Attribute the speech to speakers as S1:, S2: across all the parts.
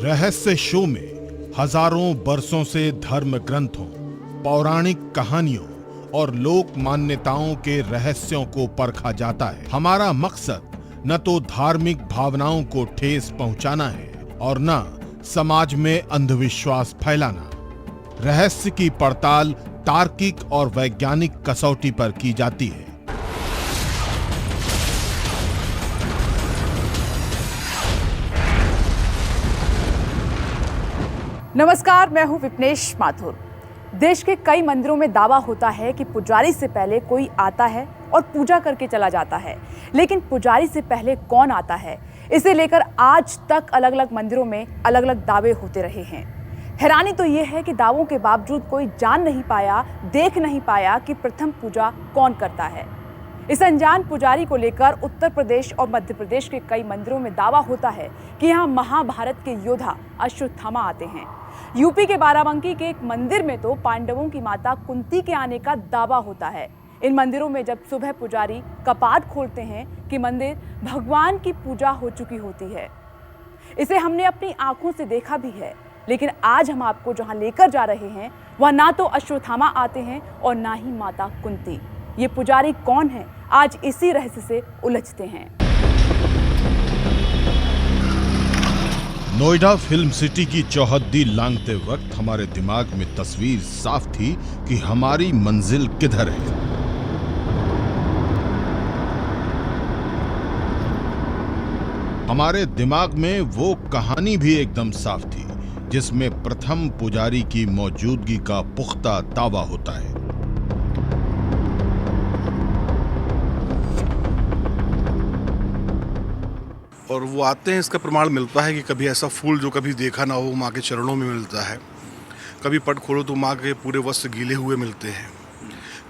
S1: रहस्य शो में हजारों बरसों से धर्म ग्रंथों, पौराणिक कहानियों और लोक मान्यताओं के रहस्यों को परखा जाता है। हमारा मकसद न तो धार्मिक भावनाओं को ठेस पहुंचाना है और न समाज में अंधविश्वास फैलाना। रहस्य की पड़ताल तार्किक और वैज्ञानिक कसौटी पर की जाती है।
S2: नमस्कार, मैं हूं विपनेश माथुर। देश के कई मंदिरों में दावा होता है कि पुजारी से पहले कोई आता है और पूजा करके चला जाता है, लेकिन पुजारी से पहले कौन आता है, इसे लेकर आज तक अलग अलग मंदिरों में अलग अलग दावे होते रहे हैं। हैरानी तो ये है कि दावों के बावजूद कोई जान नहीं पाया, देख नहीं पाया कि प्रथम पूजा कौन करता है। इस अनजान पुजारी को लेकर उत्तर प्रदेश और मध्य प्रदेश के कई मंदिरों में दावा होता है कि यहाँ महाभारत के योद्धा अश्वत्थामा आते हैं। यूपी के बाराबंकी के एक मंदिर में तो पांडवों की माता कुंती के आने का दावा होता है। इन मंदिरों में जब सुबह पुजारी कपाट खोलते हैं कि मंदिर भगवान की पूजा हो चुकी होती है। इसे हमने अपनी आंखों से देखा भी है, लेकिन आज हम आपको जहां लेकर जा रहे हैं वह ना तो अश्वत्थामा आते हैं और ना ही माता कुंती। ये पुजारी कौन है, आज इसी रहस्य से उलझते हैं।
S1: नोएडा फिल्म सिटी की चौहद्दी लांघते वक्त हमारे दिमाग में तस्वीर साफ थी कि हमारी मंजिल किधर है। हमारे दिमाग में वो कहानी भी एकदम साफ थी जिसमें प्रथम पुजारी की मौजूदगी का पुख्ता दावा होता है।
S3: और वो आते हैं, इसका प्रमाण मिलता है कि कभी ऐसा फूल जो कभी देखा ना हो माँ के चरणों में मिलता है। कभी पट खोलो तो माँ के पूरे वस्त्र गीले हुए मिलते हैं।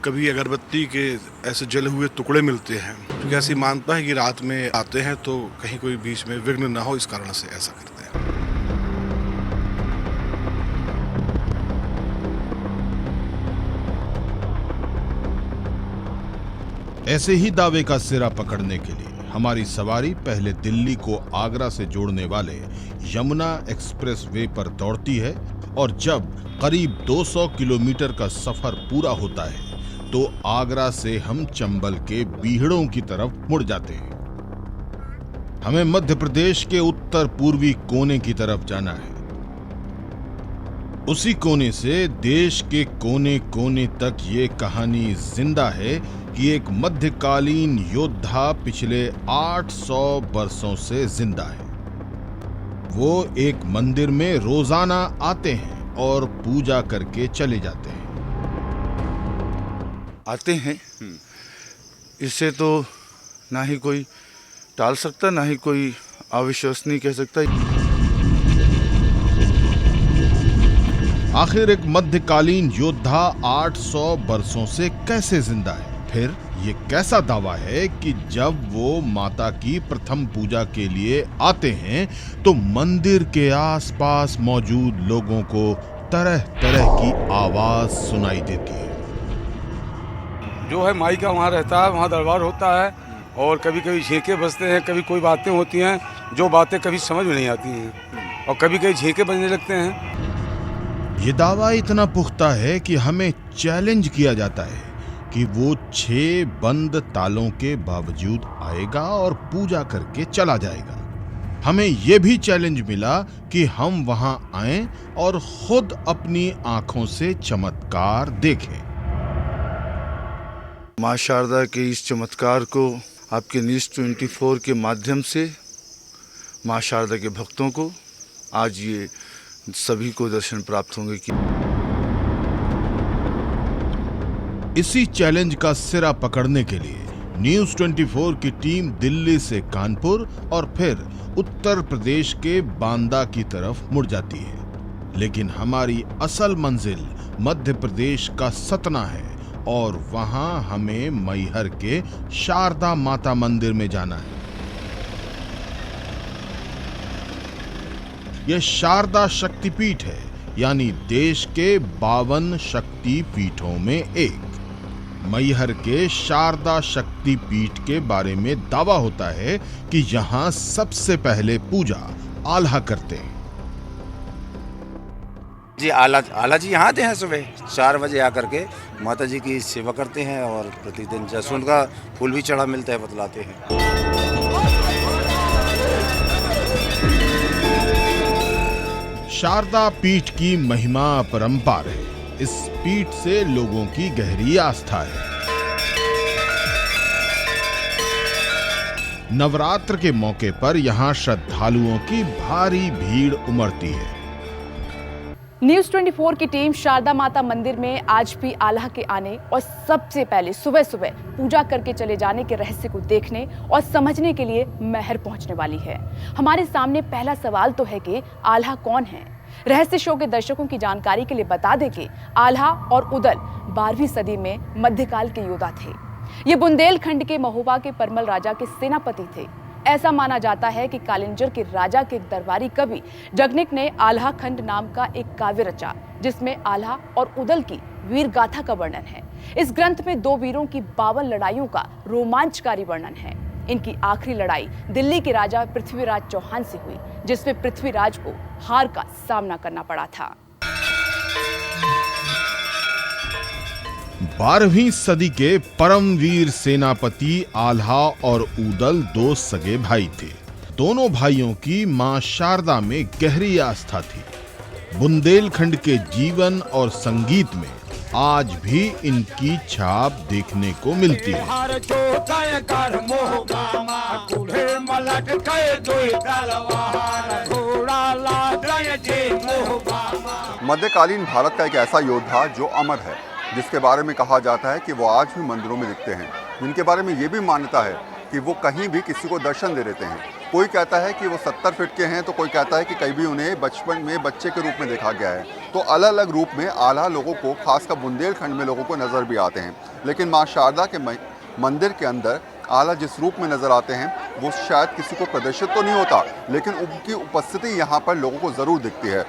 S3: कभी अगरबत्ती के ऐसे जले हुए टुकड़े मिलते हैं, क्योंकि ऐसी मानता है कि रात में आते हैं तो कहीं कोई बीच में विघ्न ना हो, इस कारण से ऐसा करते हैं।
S1: ऐसे ही दावे का सिरा पकड़ने के लिए हमारी सवारी पहले दिल्ली को आगरा से जोड़ने वाले यमुना एक्सप्रेस वे पर दौड़ती है और जब करीब 200 किलोमीटर का सफर पूरा होता है तो आगरा से हम चंबल के बीहड़ों की तरफ मुड़ जाते हैं। हमें मध्य प्रदेश के उत्तर पूर्वी कोने की तरफ जाना है। उसी कोने से देश के कोने कोने तक ये कहानी जिंदा है कि एक मध्यकालीन योद्धा पिछले 800 वर्षों से जिंदा है। वो एक मंदिर में रोजाना आते हैं और पूजा करके चले जाते हैं।
S4: आते हैं, इससे तो ना ही कोई टाल सकता, ना ही कोई अविश्वसनीय कह सकता।
S1: आखिर एक मध्यकालीन योद्धा 800 वर्षों से कैसे जिंदा है? फिर ये कैसा दावा है कि जब वो माता की प्रथम पूजा के लिए आते हैं तो मंदिर के आसपास मौजूद लोगों को तरह तरह की आवाज सुनाई देती है।
S5: जो है माई का वहाँ रहता है, वहाँ दरबार होता है और कभी कभी झींके बजते हैं, कभी कोई बातें होती हैं जो बातें कभी समझ में नहीं आती हैं और कभी कभी झींके बजने लगते हैं।
S1: ये दावा इतना पुख्ता है कि हमें चैलेंज किया जाता है कि वो 6 बंद तालों के बावजूद आएगा और पूजा करके चला जाएगा। हमें ये भी चैलेंज मिला कि हम वहां आएं और खुद अपनी आंखों से चमत्कार देखें।
S4: माँ शारदा के इस चमत्कार को आपके न्यूज़ 24 के माध्यम से माँ शारदा के भक्तों को आज ये सभी को दर्शन प्राप्त होंगे कि
S1: इसी चैलेंज का सिरा पकड़ने के लिए न्यूज़ 24 की टीम दिल्ली से कानपुर और फिर उत्तर प्रदेश के बांदा की तरफ मुड़ जाती है। लेकिन हमारी असल मंजिल मध्य प्रदेश का सतना है और वहां हमें मैहर के शारदा माता मंदिर में जाना है। यह शारदा शक्तिपीठ है, यानी देश के 52 शक्ति पीठों में एक। मैहर के शारदा शक्ति पीठ के बारे में दावा होता है कि यहाँ सबसे पहले पूजा आल्हा करते हैं।
S6: जी आला जी यहाँ आते हैं सुबह 4 बजे आकर के माता जी की सेवा करते हैं और प्रतिदिन जसवंत का फूल भी चढ़ा मिलता है, बतलाते हैं।
S1: शारदा पीठ की महिमा अपरंपार है। इस पीठ से लोगों की गहरी आस्था है। नवरात्र के मौके पर यहाँ श्रद्धालुओं की भारी भीड़ उमड़ती है।
S2: न्यूज़ 24 की टीम शारदा माता मंदिर में आज भी आल्हा के आने और सबसे पहले सुबह सुबह पूजा करके चले जाने के रहस्य को देखने और समझने के लिए महर पहुंचने वाली है। हमारे सामने पहला सवाल तो है कि आल्हा कौन है। रहस्य शो के दर्शकों की जानकारी के लिए बता दें कि आल्हा और उदल 12वीं सदी में मध्यकाल के योद्धा थे। ये बुंदेलखंड के महोबा के परमल राजा के सेनापति थे। ऐसा माना जाता है कि कालिंजर के राजा के दरबारी कवि जगनिक ने आल्हा खंड नाम का एक काव्य रचा, जिसमें आल्हा और उदल की वीर गाथा का वर्णन है। इस ग्रंथ में 2 वीरों की 52 लड़ाइयों का रोमांचकारी वर्णन है। इनकी आखिरी लड़ाई दिल्ली के राजा पृथ्वीराज चौहान से हुई, जिसमें पृथ्वीराज को हार का सामना करना पड़ा था।
S1: 12वीं सदी के परमवीर सेनापति आल्हा और उदल 2 सगे भाई थे। दोनों भाइयों की मां शारदा में गहरी आस्था थी। बुंदेलखंड के जीवन और संगीत में आज भी इनकी छाप देखने को मिलती है।
S7: मध्यकालीन भारत का एक ऐसा योद्धा जो अमर है, जिसके बारे में कहा जाता है कि वो आज भी मंदिरों में दिखते हैं, जिनके बारे में ये भी मान्यता है कि वो कहीं भी किसी को दर्शन दे देते हैं। कोई कहता है कि वो 70 फीट के हैं, तो कोई कहता है कि कहीं भी उन्हें बचपन में बच्चे के रूप में देखा गया है। तो अलग अलग रूप में आल्हा लोगों को, खासकर बुंदेलखंड में लोगों को नज़र भी आते हैं। लेकिन माँ शारदा के मंदिर के अंदर आल्हा जिस रूप में नज़र आते हैं वो शायद किसी को प्रदर्शित तो नहीं होता, लेकिन उनकी उपस्थिति यहाँ पर लोगों को ज़रूर दिखती है।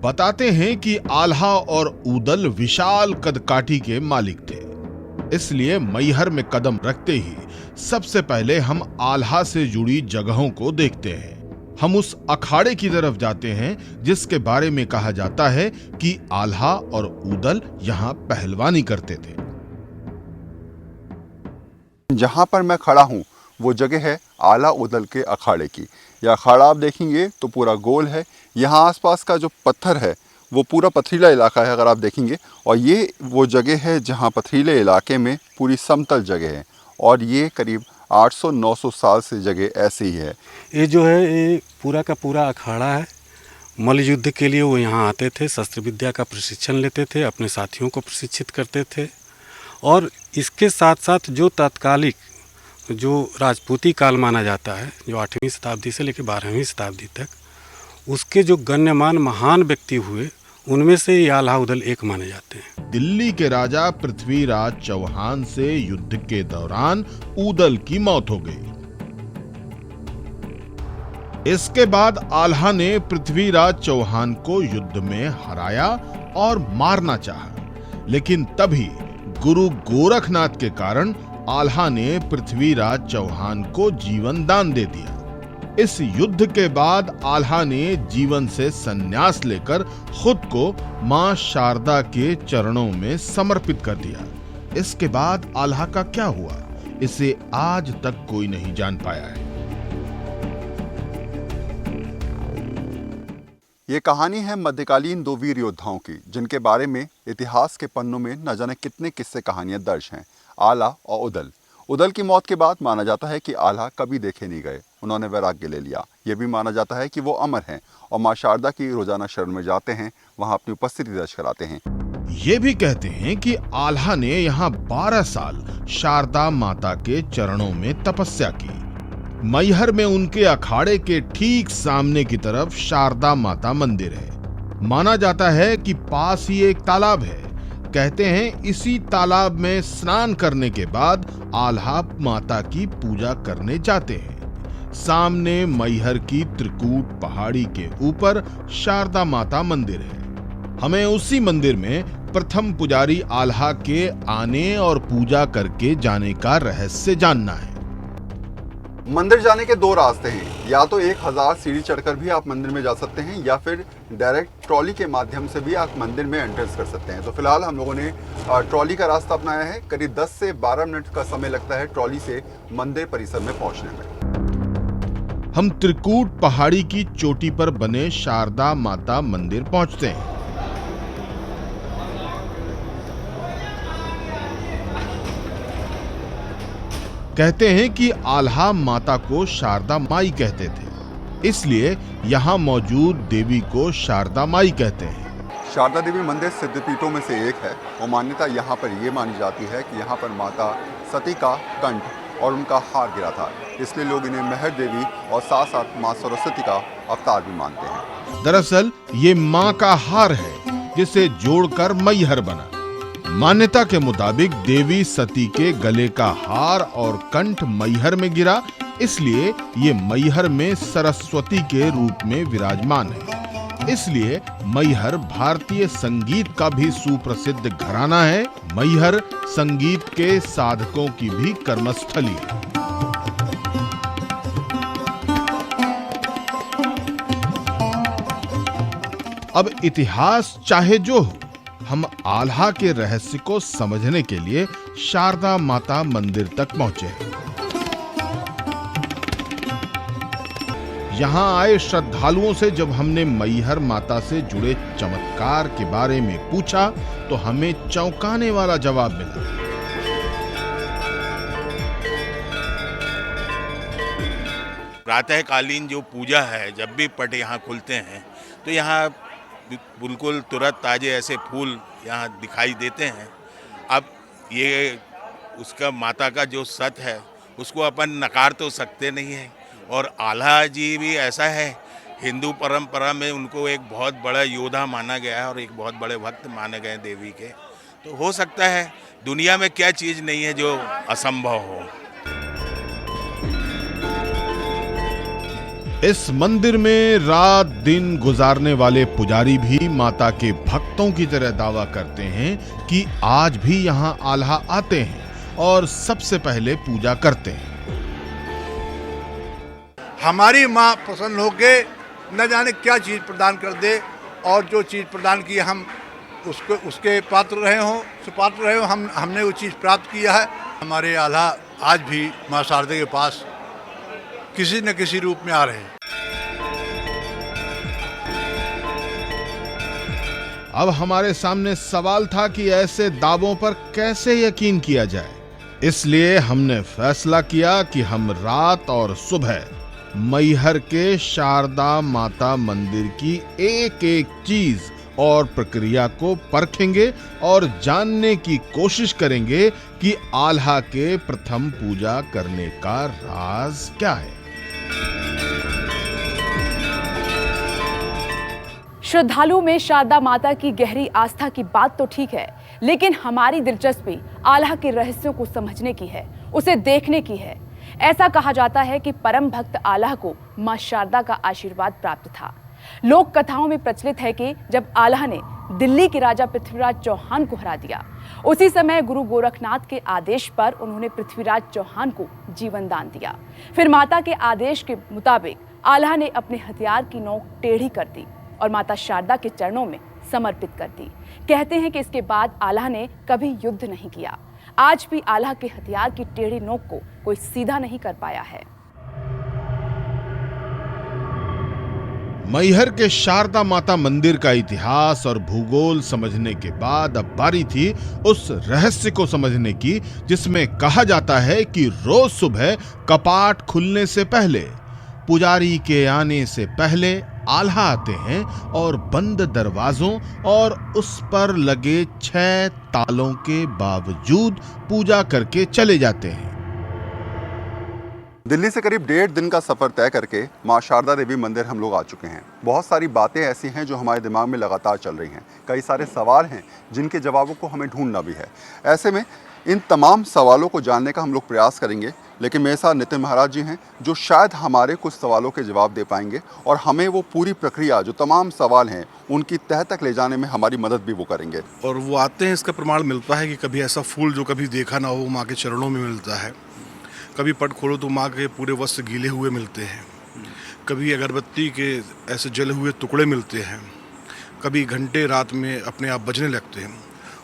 S1: बताते हैं कि आल्हा और उदल विशाल कदकाठी के मालिक थे, इसलिए मैहर में कदम रखते ही सबसे पहले हम आल्हा से जुड़ी जगहों को देखते हैं। हम उस अखाड़े की तरफ जाते हैं जिसके बारे में कहा जाता है कि आल्हा और उदल यहाँ पहलवानी करते थे।
S7: जहाँ पर मैं खड़ा हूँ वो जगह है आल्हा उदल के अखाड़े की। यह अखाड़ा आप देखेंगे तो पूरा गोल है। यहाँ आसपास का जो पत्थर है वो पूरा पथरीला इलाका है, अगर आप देखेंगे। और ये वो जगह है जहाँ पथरीले इलाके में पूरी समतल जगह है, और ये करीब 800-900 साल से जगह ऐसे ही है।
S8: ये जो है ये पूरा का पूरा अखाड़ा है। मल्ल युद्ध के लिए वो यहाँ आते थे, शस्त्र विद्या का प्रशिक्षण लेते थे, अपने साथियों को प्रशिक्षित करते थे। और इसके साथ साथ जो तात्कालिक जो राजपूती काल माना जाता है, जो 8वीं शताब्दी से लेकर 12वीं शताब्दी तक, उसके जो गण्यमान महान व्यक्ति हुए उनमें से ये आल्हा उदल एक माने जाते हैं।
S1: दिल्ली के राजा पृथ्वीराज चौहान से युद्ध के दौरान उदल की मौत हो गई। इसके बाद आल्हा ने पृथ्वीराज चौहान को युद्ध में हराया और मारना चाहा, लेकिन तभी गुरु गोरखनाथ के कारण आल्हा ने पृथ्वीराज चौहान को जीवन दान दे दिया। इस युद्ध के बाद आल्हा ने जीवन से संन्यास लेकर खुद को मां शारदा के चरणों में समर्पित कर दिया। इसके बाद आल्हा का क्या हुआ, इसे आज तक कोई नहीं जान पाया है।
S7: ये कहानी है मध्यकालीन 2 वीर योद्धाओं की, जिनके बारे में इतिहास के पन्नों में न जाने कितने किस्से कहानियां दर्ज हैं। आल्हा और उदल। उदल की मौत के बाद माना जाता है कि आल्हा कभी देखे नहीं गए, उन्होंने वैराग्य ले लिया। यह भी माना जाता है कि वो अमर हैं और मां शारदा की रोजाना शरण में जाते हैं, वहां अपनी उपस्थिति दर्ज कराते हैं।
S1: ये भी कहते हैं कि आल्हा ने यहाँ 12 साल शारदा माता के चरणों में तपस्या की। मैहर में उनके अखाड़े के ठीक सामने की तरफ शारदा माता मंदिर है। माना जाता है कि पास ही एक तालाब है। कहते हैं इसी तालाब में स्नान करने के बाद आल्हा माता की पूजा करने जाते हैं। सामने मैहर की त्रिकूट पहाड़ी के ऊपर शारदा माता मंदिर है। हमें उसी मंदिर में प्रथम पुजारी आल्हा के आने और पूजा करके जाने का रहस्य जानना है।
S7: मंदिर जाने के दो रास्ते हैं, या तो 1000 सीढ़ी चढ़कर भी आप मंदिर में जा सकते हैं या फिर डायरेक्ट ट्रॉली के माध्यम से भी आप मंदिर में एंट्रेंस कर सकते हैं। तो फिलहाल हम लोगों ने ट्रॉली का रास्ता अपनाया है। करीब 10 से 12 मिनट का समय लगता है ट्रॉली से मंदिर परिसर में पहुंचने में।
S1: हम त्रिकूट पहाड़ी की चोटी पर बने शारदा माता मंदिर पहुंचते हैं। कहते हैं कि आल्हा माता को शारदा माई कहते थे, इसलिए यहाँ मौजूद देवी को शारदा माई कहते हैं।
S7: शारदा देवी मंदिर सिद्धपीठों में से एक है और मान्यता यहाँ पर ये मानी जाती है कि यहाँ पर माता सती का कंठ और उनका हार गिरा था, इसलिए लोग इन्हें मेहर देवी और साथ साथ माँ सरस्वती का अवतार भी मानते हैं।
S1: दरअसल ये माँ का हार है जिसे जोड़कर मैहर बना। मान्यता के मुताबिक देवी सती के गले का हार और कंठ मैहर में गिरा, इसलिए ये मैहर में सरस्वती के रूप में विराजमान है। इसलिए मैहर भारतीय संगीत का भी सुप्रसिद्ध घराना है। मैहर संगीत के साधकों की भी कर्मस्थली है। अब इतिहास चाहे जो हो, हम आल्हा के रहस्य को समझने के लिए शारदा माता मंदिर तक पहुंचे हैं। यहाँ आए श्रद्धालुओं से जब हमने मैहर माता से जुड़े चमत्कार के बारे में पूछा तो हमें चौंकाने वाला जवाब मिला।
S9: प्रातःकालीन जो पूजा है, जब भी पट यहाँ खुलते हैं तो यहाँ बिल्कुल तुरंत ताजे ऐसे फूल यहाँ दिखाई देते हैं। अब ये उसका माता का जो सत है उसको अपन नकार तो सकते नहीं है। और आल्हा जी भी ऐसा है, हिंदू परंपरा में उनको एक बहुत बड़ा योद्धा माना गया है और एक बहुत बड़े भक्त माने गए देवी के। तो हो सकता है दुनिया में क्या चीज़ नहीं है जो असंभव हो।
S1: इस मंदिर में रात दिन गुजारने वाले पुजारी भी माता के भक्तों की तरह दावा करते हैं कि आज भी यहाँ आल्हा आते हैं और सबसे पहले पूजा करते हैं।
S10: हमारी माँ प्रसन्न होके न जाने क्या चीज़ प्रदान कर दे, और जो चीज़ प्रदान की हम उसके पात्र रहे हों, सुपात्र रहे हों, हमने वो चीज़ प्राप्त किया है। हमारे आल्हा आज भी माँ शारदा के पास किसी न किसी रूप में आ रहे हैं।
S1: अब हमारे सामने सवाल था कि ऐसे दावों पर कैसे यकीन किया जाए, इसलिए हमने फैसला किया कि हम रात और सुबह मैहर के शारदा माता मंदिर की एक एक चीज और प्रक्रिया को परखेंगे और जानने की कोशिश करेंगे कि आल्हा के प्रथम पूजा करने का राज क्या है।
S2: श्रद्धालुओं में शारदा माता की गहरी आस्था की बात तो ठीक है, लेकिन हमारी दिलचस्पी आल्हा के रहस्यों को समझने की है, उसे देखने की है। ऐसा कहा जाता है कि परम भक्त आल्हा को मां शारदा का आशीर्वाद प्राप्त था। लोक कथाओं में प्रचलित है कि जब आल्हा ने दिल्ली के राजा पृथ्वीराज चौहान को हरा दिया, उसी समय गुरु गोरखनाथ के आदेश पर उन्होंने पृथ्वीराज चौहान को जीवन दान दिया। फिर माता के आदेश के मुताबिक आल्हा ने अपने हथियार की नोक टेढ़ी कर दी और माता शारदा के चरणों में समर्पित कर दी। कहते हैं कि इसके बाद आल्हा ने कभी युद्ध नहीं किया। आज भी आल्हा के हथियार की टेढ़ी नोक को कोई सीधा नहीं कर पाया है।
S1: मैहर के शारदा माता मंदिर का इतिहास और भूगोल समझने के बाद अब बारी थी उस रहस्य को समझने की जिसमें कहा जाता है कि रोज सुबह कपाट खुलने से पहले, पुजारी के आने से पहले आल्हा आते हैं और बंद दरवाजों और उस पर लगे 6 तालों के बावजूद पूजा करके चले जाते हैं।
S7: दिल्ली से करीब 1.5 दिन का सफ़र तय करके माँ शारदा देवी मंदिर हम लोग आ चुके हैं। बहुत सारी बातें ऐसी हैं जो हमारे दिमाग में लगातार चल रही हैं। कई सारे सवाल हैं जिनके जवाबों को हमें ढूंढना भी है। ऐसे में इन तमाम सवालों को जानने का हम लोग प्रयास करेंगे, लेकिन मेरे साथ नितिन महाराज जी हैं जो शायद हमारे कुछ सवालों के जवाब दे पाएंगे और हमें वो पूरी प्रक्रिया, जो तमाम सवाल हैं, उनकी तह तक ले जाने में हमारी मदद भी वो करेंगे।
S3: और वो आते हैं, इसका प्रमाण मिलता है कि कभी ऐसा फूल जो कभी देखा ना हो माँ के चरणों में मिलता है। कभी पट खोलो तो माँ के पूरे वस्त्र गीले हुए मिलते हैं, कभी अगरबत्ती के ऐसे जले हुए टुकड़े मिलते हैं, कभी घंटे रात में अपने आप बजने लगते हैं।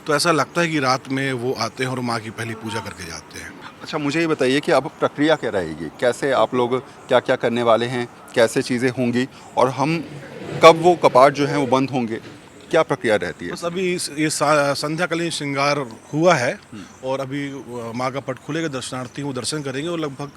S3: तो ऐसा लगता है कि रात में वो आते हैं और माँ की पहली पूजा करके जाते हैं।
S7: अच्छा, मुझे ये बताइए कि अब प्रक्रिया क्या रहेगी, कैसे आप लोग क्या क्या करने वाले हैं, कैसे चीज़ें होंगी और हम कब वो कपाट जो हैं वो बंद होंगे, क्या प्रक्रिया रहती है?
S3: बस अभी ये संध्याकालीन श्रृंगार हुआ है और अभी माँ का पट खुलेगा, दर्शनार्थी वो दर्शन करेंगे और लगभग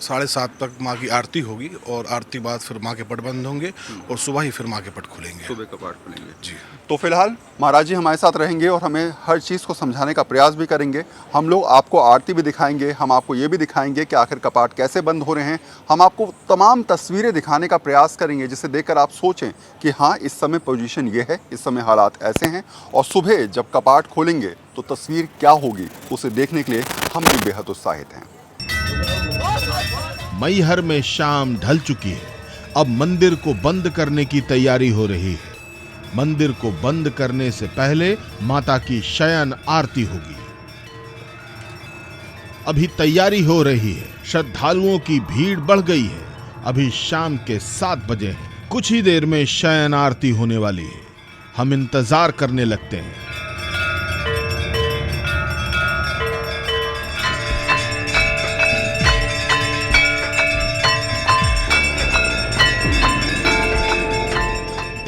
S3: 7:30 तक माँ की आरती होगी और आरती बाद फिर माँ के पट बंद होंगे और सुबह ही फिर माँ के पट खुलेंगे।
S7: सुबह कपाट खुलेंगे
S3: जी।
S7: तो फिलहाल महाराज जी हमारे साथ रहेंगे और हमें हर चीज़ को समझाने का प्रयास भी करेंगे। हम लोग आपको आरती भी दिखाएंगे, हम आपको ये भी दिखाएंगे कि आखिर कपाट कैसे बंद हो रहे हैं। हम आपको तमाम तस्वीरें दिखाने का प्रयास करेंगे जिसे देखकर आप सोचें कि हाँ, इस समय पोजीशन ये है, इस समय हालात ऐसे हैं और सुबह जब कपाट खोलेंगे तो तस्वीर क्या होगी उसे देखने के लिए हम भी बेहद उत्साहित हैं।
S1: मैहर में शाम ढल चुकी है। अब मंदिर को बंद करने की तैयारी हो रही है। मंदिर को बंद करने से पहले माता की शयन आरती होगी। अभी तैयारी हो रही है। श्रद्धालुओं की भीड़ बढ़ गई है। अभी शाम के 7 बजे हैं। कुछ ही देर में शयन आरती होने वाली है। हम इंतजार करने लगते हैं।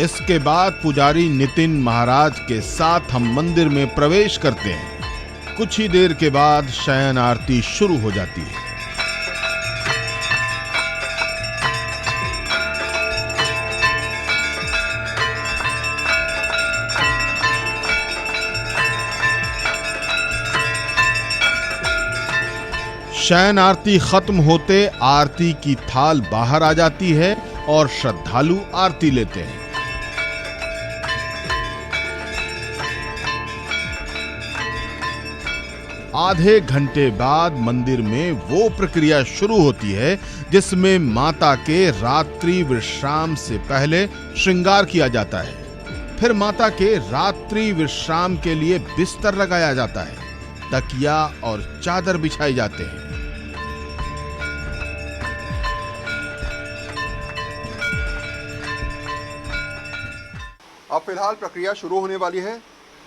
S1: इसके बाद पुजारी नितिन महाराज के साथ हम मंदिर में प्रवेश करते हैं। कुछ ही देर के बाद शयन आरती शुरू हो जाती है। शयन आरती खत्म होते आरती की थाल बाहर आ जाती है और श्रद्धालु आरती लेते हैं। आधे घंटे बाद मंदिर में वो प्रक्रिया शुरू होती है जिसमें माता के रात्रि विश्राम से पहले श्रृंगार किया जाता है। फिर माता के रात्रि विश्राम के लिए बिस्तर लगाया जाता है, तकिया और चादर बिछाए जाते हैं।
S7: अब फिलहाल प्रक्रिया शुरू होने वाली है।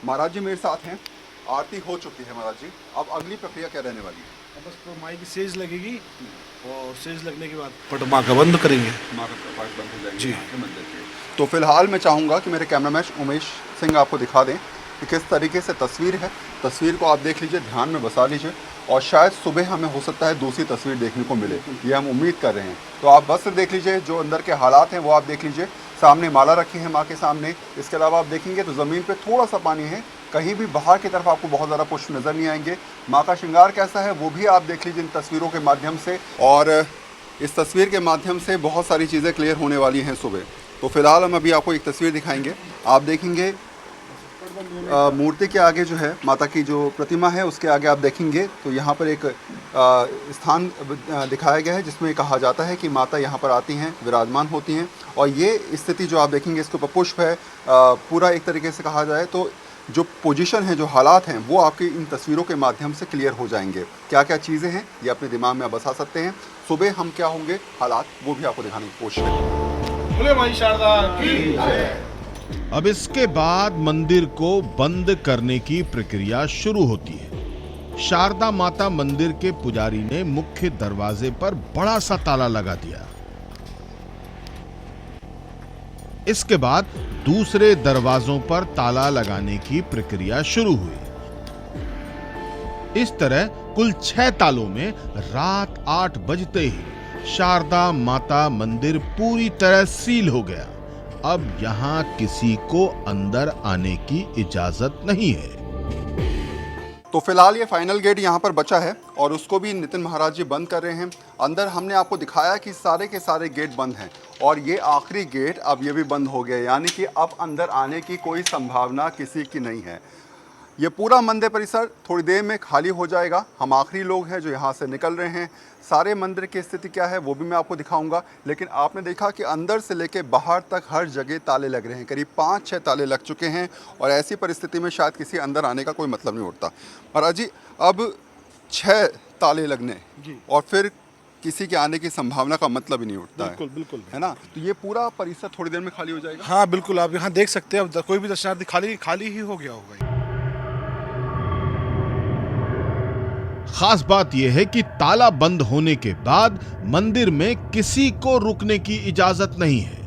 S7: महाराज जी मेरे साथ हैं। आरती हो चुकी है महाराज जी, अब अगली प्रक्रिया क्या रहने वाली है?
S3: बस तो माई की सेज लगेगी और सेज लगने के बाद पट माँ का बंद करेंगे।
S7: माँ का कपाट बंद हो जाएगा
S3: जी।
S7: मंदिर के। तो फिलहाल मैं चाहूँगा कि मेरे कैमरामैन उमेश सिंह आपको दिखा दें कि किस तरीके से तस्वीर है। तस्वीर को आप देख लीजिए, ध्यान में बसा लीजिए और शायद सुबह हमें हो सकता है दूसरी तस्वीर देखने को मिले, ये हम उम्मीद कर रहे हैं। तो आप वस्त्र देख लीजिए, जो अंदर के हालात हैं वो आप देख लीजिए। सामने माला रखी है माँ के सामने। इसके अलावा आप देखेंगे तो ज़मीन पे थोड़ा सा पानी है, कहीं भी बाहर की तरफ आपको बहुत ज़्यादा पुष्प नज़र नहीं आएंगे। माँ का श्रृंगार कैसा है वो भी आप देख लीजिए इन तस्वीरों के माध्यम से, और इस तस्वीर के माध्यम से बहुत सारी चीज़ें क्लियर होने वाली हैं सुबह। तो फिलहाल हम अभी आपको एक तस्वीर दिखाएंगे। आप देखेंगे मूर्ति के आगे जो है माता की जो प्रतिमा है उसके आगे आप देखेंगे तो यहाँ पर एक स्थान दिखाया गया है जिसमें कहा जाता है कि माता यहाँ पर आती हैं, विराजमान होती हैं। और ये स्थिति जो आप देखेंगे इसके ऊपर पुष्प है। पूरा एक तरीके से कहा जाए तो जो पोजीशन है, जो हालात हैं वो आपकी इन तस्वीरों के माध्यम से क्लियर हो जाएंगे। क्या क्या चीज़ें हैं ये अपने दिमाग में आप बसा सकते हैं। सुबह हम क्या होंगे हालात वो भी आपको दिखाने की कोशिश करेंगे।
S3: बोले माई शारदा की जय।
S1: अब इसके बाद मंदिर को बंद करने की प्रक्रिया शुरू होती है। शारदा माता मंदिर के पुजारी ने मुख्य दरवाजे पर बड़ा सा ताला लगा दिया। इसके बाद दूसरे दरवाजों पर ताला लगाने की प्रक्रिया शुरू हुई। इस तरह कुल 6 तालों में रात 8 बजते ही शारदा माता मंदिर पूरी तरह सील हो गया। अब यहां किसी को अंदर आने की इजाजत नहीं है।
S7: तो फिलहाल ये फाइनल गेट यहाँ पर बचा है और उसको भी नितिन महाराज जी बंद कर रहे हैं। अंदर हमने आपको दिखाया कि सारे के सारे गेट बंद हैं और ये आखिरी गेट अब ये भी बंद हो गया, यानी कि अब अंदर आने की कोई संभावना किसी की नहीं है। ये पूरा मंदिर परिसर थोड़ी देर में खाली हो जाएगा। हम आखिरी लोग हैं जो यहाँ से निकल रहे हैं। सारे मंदिर की स्थिति क्या है वो भी मैं आपको दिखाऊंगा, लेकिन आपने देखा कि अंदर से लेके बाहर तक हर जगह ताले लग रहे हैं। करीब 5-6 ताले लग चुके हैं और ऐसी परिस्थिति में शायद किसी अंदर आने का कोई मतलब नहीं उठता। महाराज जी अब 6 ताले लगने और फिर किसी के आने की संभावना का मतलब ही नहीं उठता
S3: बिल्कुल बिल्कुल
S7: है ना। तो ये पूरा परिसर थोड़ी देर में खाली हो जाएगा।
S3: हाँ बिल्कुल, आप यहाँ देख सकते हैं, अब कोई भी दर्शनार्थी खाली ही हो गया होगा।
S1: खास बात यह है कि ताला बंद होने के बाद मंदिर में किसी को रुकने की इजाजत नहीं है।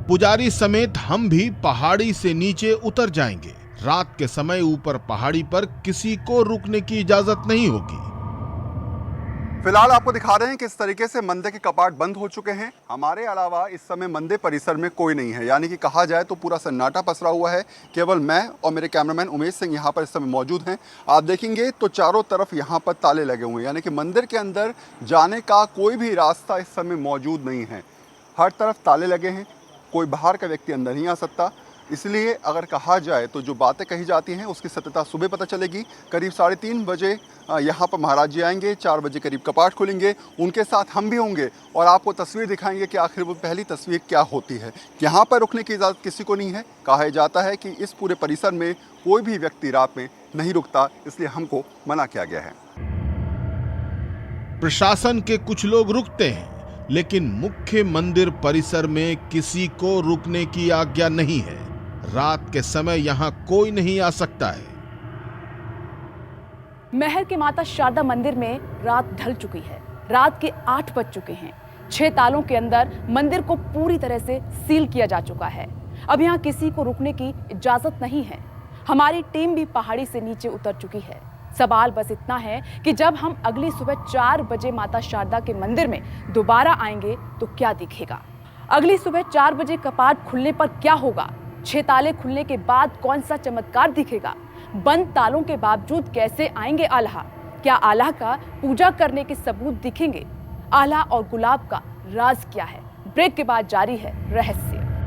S1: पुजारी समेत हम भी पहाड़ी से नीचे उतर जाएंगे। रात के समय ऊपर पहाड़ी पर किसी को रुकने की इजाजत नहीं होगी।
S7: फिलहाल आपको दिखा रहे हैं कि इस तरीके से मंदिर के कपाट बंद हो चुके हैं। हमारे अलावा इस समय मंदिर परिसर में कोई नहीं है, यानी कि कहा जाए तो पूरा सन्नाटा पसरा हुआ है। केवल मैं और मेरे कैमरामैन उमेश सिंह यहाँ पर इस समय मौजूद हैं। आप देखेंगे तो चारों तरफ यहाँ पर ताले लगे हुए हैं, यानी कि मंदिर के अंदर जाने का कोई भी रास्ता इस समय मौजूद नहीं है। हर तरफ ताले लगे हैं, कोई बाहर का व्यक्ति अंदर नहीं आ सकता। इसलिए अगर कहा जाए तो जो बातें कही जाती हैं उसकी सत्यता सुबह पता चलेगी। करीब 3:30 बजे यहाँ पर महाराज जी आएंगे, 4 बजे करीब कपाट खुलेंगे, उनके साथ हम भी होंगे और आपको तस्वीर दिखाएंगे कि आखिर वो पहली तस्वीर क्या होती है। यहाँ पर रुकने की इजाज़त किसी को नहीं है। कहा जाता है कि इस पूरे परिसर में कोई भी व्यक्ति रात में नहीं रुकता, इसलिए हमको मना किया गया है।
S1: प्रशासन के कुछ लोग रुकते हैं, लेकिन मुख्य मंदिर परिसर में किसी को रुकने की आज्ञा नहीं है। रात के समय यहां कोई नहीं आ सकता है।
S2: महर के माता शारदा मंदिर में रात ढल चुकी है। रात के 8 बज चुके हैं। 6 तालों के अंदर मंदिर को पूरी तरह से सील किया जा चुका है। अब यहां किसी को रुकने की इजाजत नहीं है। हमारी टीम भी पहाड़ी से नीचे उतर चुकी है। सवाल बस इतना है कि जब हम अगली सुबह 4 बजे माता शारदा के मंदिर में दोबारा आएंगे तो क्या दिखेगा। अगली सुबह 4 बजे कपाट खुलने पर क्या होगा। 6 ताले खुलने के बाद कौन सा चमत्कार दिखेगा। बंद तालों के बावजूद कैसे आएंगे आल्हा। क्या आल्हा का पूजा करने के सबूत दिखेंगे। आल्हा और गुलाब का राज क्या है। ब्रेक के बाद जारी है रहस्य।